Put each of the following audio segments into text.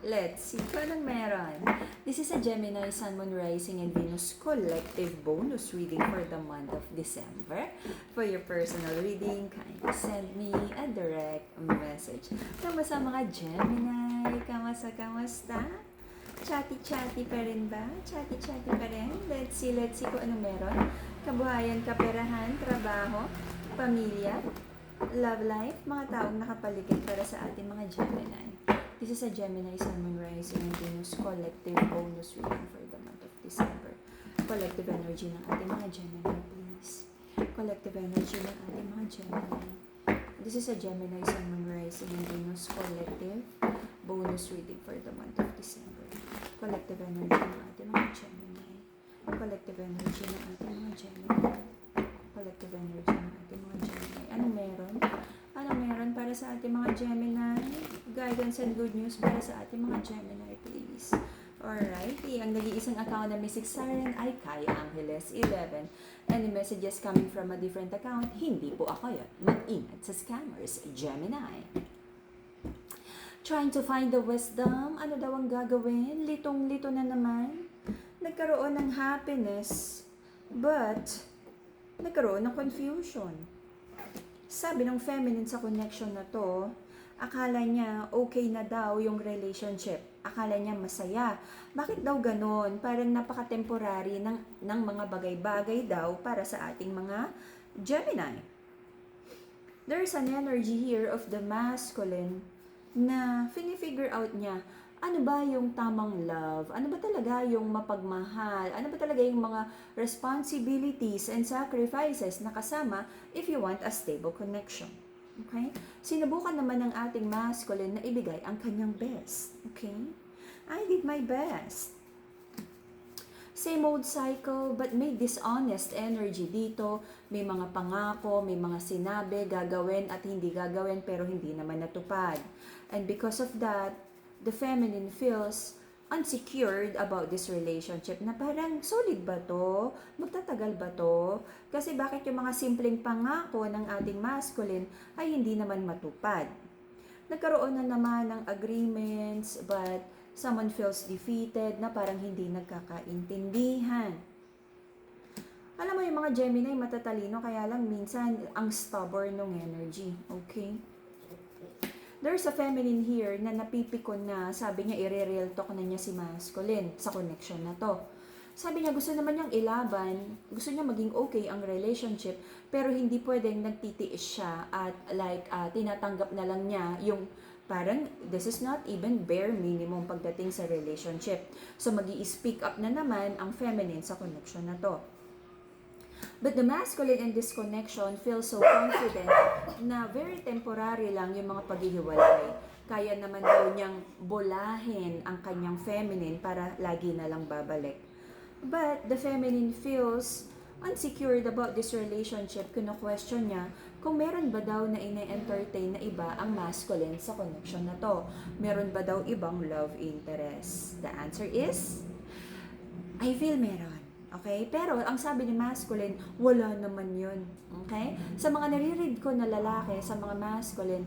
Let's see kung anong meron. This is a Gemini, Sun, Moon, Rising, and Venus collective bonus reading for the month of December. For your personal reading, kindly send me a direct message. Kamusta mga Gemini? Kamusta? Chatty-chatty pa rin ba? Chatty-chatty pa rin? Let's see kung anong meron. Kabuhayan, kaperahan, trabaho, pamilya, love life, mga taong nakapaligid para sa ating mga Gemini. This is a Gemini, Sun, Moon, Rising, and Venus collective bonus reading for the month of December. Collective energy ng ating mga Gemini, please. Collective energy ng ating mga Gemini. This is a Gemini, Sun, Moon, Rising, and Venus collective bonus reading for the month of December. Collective energy ng ating mga Gemini. Collective energy ng ating mga Gemini. Collective energy ng ating mga Gemini. Anong meron? Anong meron para sa ating mga Gemini? Guidance and good news para sa ating mga Gemini, please. Alrighty, ang nag-iisang account na Mystic Siren ay Kai Angeles 11. Any messages coming from a different account? Hindi po ako yun. Mag-ingat sa scammers, Gemini. Trying to find the wisdom? Ano daw ang gagawin? Litong-lito na naman. Nagkaroon ng happiness, but nagkaroon ng confusion. Sabi ng feminine sa connection na to, akala niya okay na daw yung relationship. Akala niya masaya. Bakit daw ganon? Parang napaka-temporary ng mga bagay-bagay daw para sa ating mga Gemini. There's an energy here of the masculine na fini-figure out niya, ano ba yung tamang love? Ano ba talaga yung mapagmahal? Ano ba talaga yung mga responsibilities and sacrifices na kasama if you want a stable connection? Okay? Sinubukan naman ng ating masculine na ibigay ang kanyang best. Okay? I did my best. Same old cycle, but may dishonest energy dito. May mga pangako, may mga sinabi, gagawin at hindi gagawin, pero hindi naman natupad. And because of that, the feminine feels unsecured about this relationship na parang solid ba to? Magtatagal ba to? Kasi bakit yung mga simpleng pangako ng ating masculine ay hindi naman matupad? Nagkaroon na naman ng agreements but someone feels defeated na parang hindi nagkakaintindihan. Alam mo yung mga Gemini matatalino kaya lang minsan ang stubborn ng energy. Okay? There's a feminine here na napipikon na sabi niya i-real talk na niya si masculine sa connection na to. Sabi niya gusto naman niyang ilaban, gusto niya maging okay ang relationship, pero hindi pwedeng nagtitiis siya at tinatanggap na lang niya yung parang this is not even bare minimum pagdating sa relationship. So magi-speak up na naman ang feminine sa connection na to. But the masculine in this connection feels so confident na very temporary lang yung mga paghihiwalay. Kaya naman daw niyang bulahin ang kanyang feminine para lagi na lang babalik. But the feminine feels unsecured about this relationship. Kino-question niya kung meron ba daw na ine-entertain na iba ang masculine sa connection na to. Meron ba daw ibang love interest? The answer is, I feel meron. Okay? Pero ang sabi ni masculine, wala naman yun. Okay? Sa mga nare-read ko na lalaki, sa mga masculine,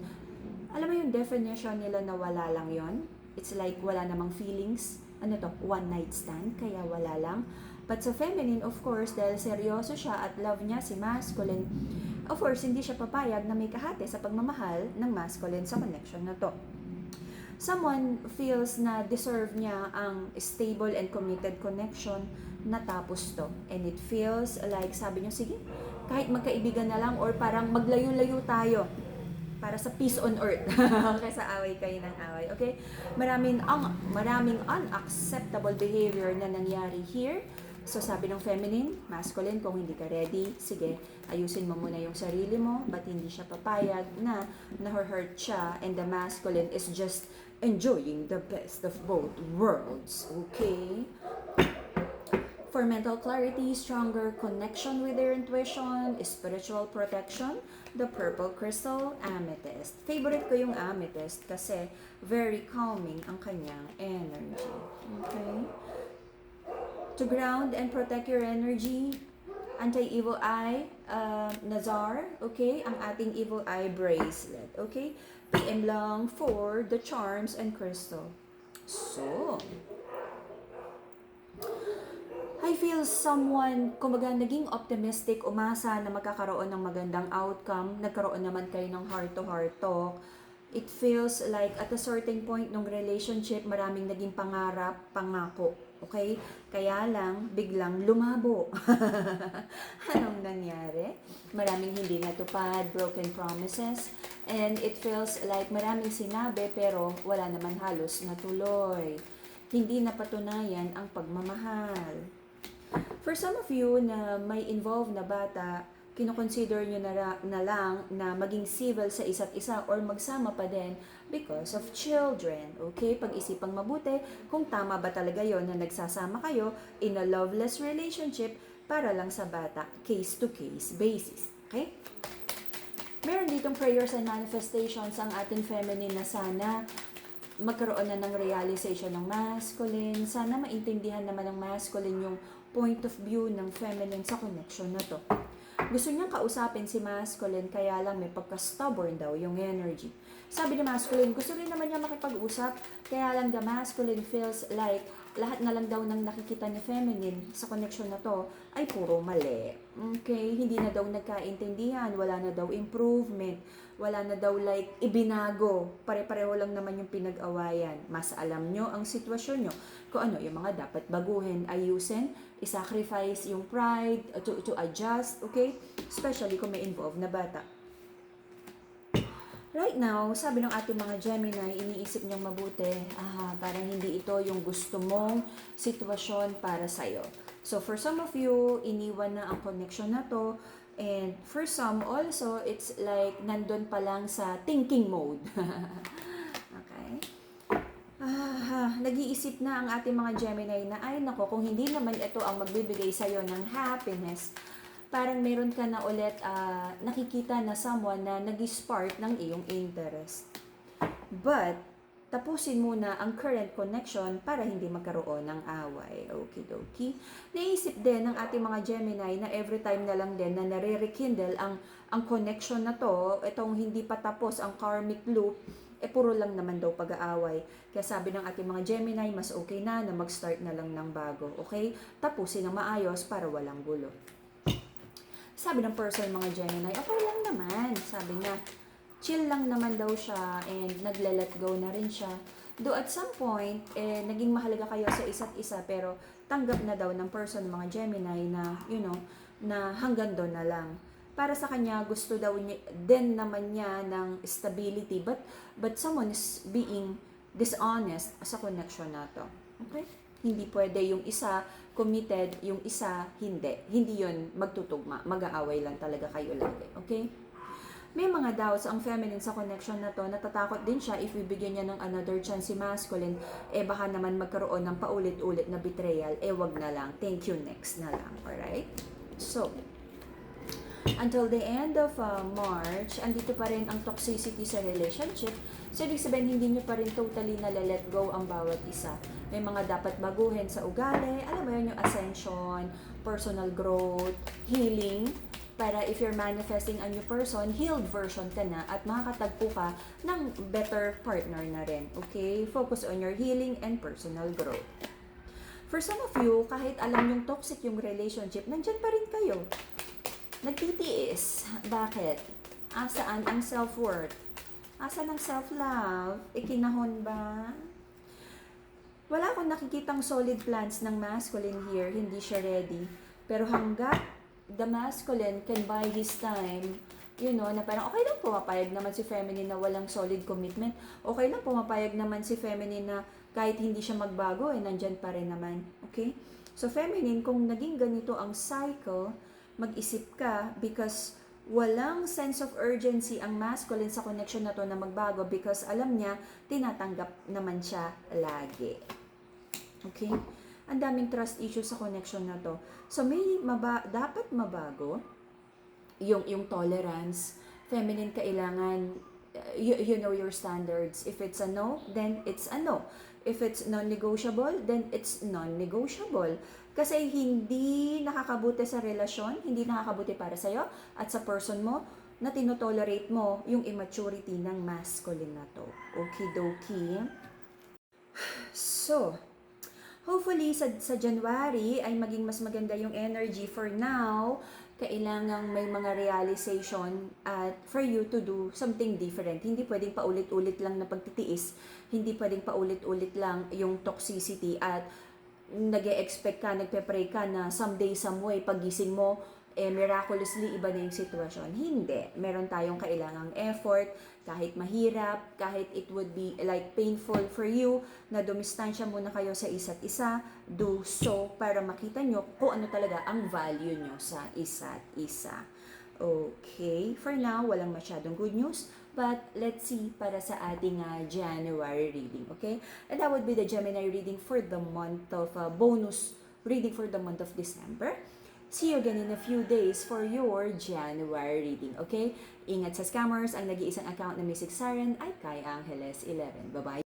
alam mo yung definition nila na wala lang yun? It's like wala namang feelings. Ano to? One night stand, kaya wala lang. But sa feminine, of course, dahil seryoso siya at love niya si masculine, of course, hindi siya papayag na may kahati sa pagmamahal ng masculine sa connection na to. Someone feels na deserve niya ang stable and committed connection natapos to. And it feels like, sabi niyo, sige, kahit magkaibigan na lang or parang maglayo-layo tayo para sa peace on earth. Kaysa away kayo ng away. Okay? Maraming unacceptable behavior na nangyari here. So sabi ng feminine, masculine, kung hindi ka ready, sige, ayusin mo muna yung sarili mo, but hindi siya papayag na na-hurt siya, and the masculine is just enjoying the best of both worlds. Okay? For mental clarity, stronger connection with their intuition, spiritual protection, the purple crystal, amethyst. Favorite ko yung amethyst kasi very calming ang kanyang energy. Okay? To ground and protect your energy, anti-evil eye, Nazar, okay? Ang ating evil eye bracelet, okay? PM lang for the charms and crystal. So, I feel someone, kumbaga, naging optimistic, umasa na magkakaroon ng magandang outcome, nagkaroon naman kayo ng heart-to-heart talk. It feels like at a certain point ng relationship, maraming naging pangarap, pangako. Okay? Kaya lang, biglang lumabo. Anong nangyari? Maraming hindi natupad, broken promises, and it feels like maraming sinabi pero wala naman halos natuloy. Hindi napatunayan ang pagmamahal. For some of you na may involved na bata, kinoconsider nyo na lang na maging civil sa isa't isa or magsama pa din because of children. Okay? Pag-isipang mabuti kung tama ba talaga yon na nagsasama kayo in a loveless relationship para lang sa bata, case-to-case basis. Okay? Meron ditong prayers and manifestations ang ating feminine na sana magkaroon na ng realization ng masculine. Sana maintindihan naman ng masculine yung point of view ng feminine sa connection na to. Gusto niyang kausapin si masculine, kaya lang may pagka-stubborn daw yung energy. Sabi ni masculine, gusto rin naman niya makipag-usap, kaya lang the masculine feels like lahat na lang daw ng nakikita ni feminine sa connection na to ay puro mali. Okay? Hindi na daw nagkaintindihan, wala na daw improvement, wala na daw like ibinago. Pare-pareho lang naman yung pinag-awayan. Mas alam nyo ang sitwasyon nyo kung ano yung mga dapat baguhin, ayusin, i-sacrifice yung pride, to adjust, okay? Especially kung may involved na bata. Right now, sabi ng ating mga Gemini, iniisip niyang mabuti, parang hindi ito yung gusto mong sitwasyon para sa'yo. So, for some of you, iniwan na ang connection na to. And for some also, it's like nandun pa lang sa thinking mode. Okay? Nag-iisip na ang ating mga Gemini na, ay nako, kung hindi naman ito ang magbibigay sa'yo ng happiness, parang meron ka na ulit nakikita na someone na nag-spark ng iyong interest. But, tapusin muna ang current connection para hindi magkaroon ng away. Okie-dokie. Naisip din ng ating mga Gemini na every time na lang din na nare-rekindle ang connection na to, itong hindi pa tapos ang karmic loop, puro lang naman daw pag-aaway. Kaya sabi ng ating mga Gemini, mas okay na mag-start na lang ng bago. Okay? Tapusin ng maayos para walang gulo. Sabi ng person mga Gemini, okay lang naman. Sabi niya, chill lang naman daw siya and nagle-let go na rin siya. Though at some point, naging mahalaga kayo sa isa't isa pero tanggap na daw ng person mga Gemini na, na hanggang doon na lang. Para sa kanya, gusto daw niya, din naman niya ng stability but someone is being dishonest sa connection na to. Okay? Hindi pwede yung isa committed, yung isa hindi. Hindi yun magtutugma. Mag-aaway lang talaga kayo lagi. Okay? May mga doubts ang feminine sa connection na to. Natatakot din siya if bibigyan niya ng another chance si masculine, baka naman magkaroon ng paulit-ulit na betrayal. Wag na lang. Thank you, next na lang. Alright? So, until the end of March, andito pa rin ang toxicity sa relationship. So, ibig sabihin, hindi nyo pa rin totally nalalet go ang bawat isa. May mga dapat baguhin sa ugali. Alam mo yun, yung ascension, personal growth, healing. Para if you're manifesting a new person, healed version ka na at makakatagpo ka ng better partner na rin. Okay? Focus on your healing and personal growth. For some of you, kahit alam yung toxic yung relationship, nandyan pa rin kayo. Nagtitiis. Bakit? Asaan ang self-worth? Asan ang self-love? Ikinahon ba? Wala akong nakikitang solid plans ng masculine here. Hindi siya ready. Pero hanggat the masculine can buy his time, na parang okay lang pumapayag naman si feminine na walang solid commitment. Okay lang pumapayag naman si feminine na kahit hindi siya magbago, nandyan pa rin naman. Okay? So feminine, kung naging ganito ang cycle, mag-isip ka because walang sense of urgency ang masculine sa connection na to na magbago because alam niya, tinatanggap naman siya lagi. Okay? Ang daming trust issues sa connection na to. So, may dapat mabago yung tolerance. Feminine, kailangan, you know your standards. If it's a no, then it's a no. If it's non-negotiable, then it's non-negotiable. Kasi hindi nakakabuti sa relasyon, hindi nakakabuti para sa'yo at sa person mo na tinotolerate mo yung immaturity ng masculine na to. Okie dokie. So, hopefully sa January ay maging mas maganda yung energy. For now, kailangang may mga realization at for you to do something different. Hindi pwedeng paulit-ulit lang na pagtitiis. Hindi pwedeng paulit-ulit lang yung toxicity at nag-e-expect ka, nagpe-pray ka na someday, some way, pagising mo, miraculously iba na yung sitwasyon. Hindi. Meron tayong kailangang effort, kahit mahirap, kahit it would be like painful for you, na dumistansya muna kayo sa isa't isa, do so para makita nyo kung ano talaga ang value nyo sa isa't isa. Okay, for now, walang masyadong good news, but let's see para sa ating January reading, okay? And that would be the Gemini reading for the month of bonus reading for the month of December. See you again in a few days for your January reading, okay? Ingat sa scammers, ang nag-iisang account na Mystic Siren ay Kai Angeles 11. Bye-bye!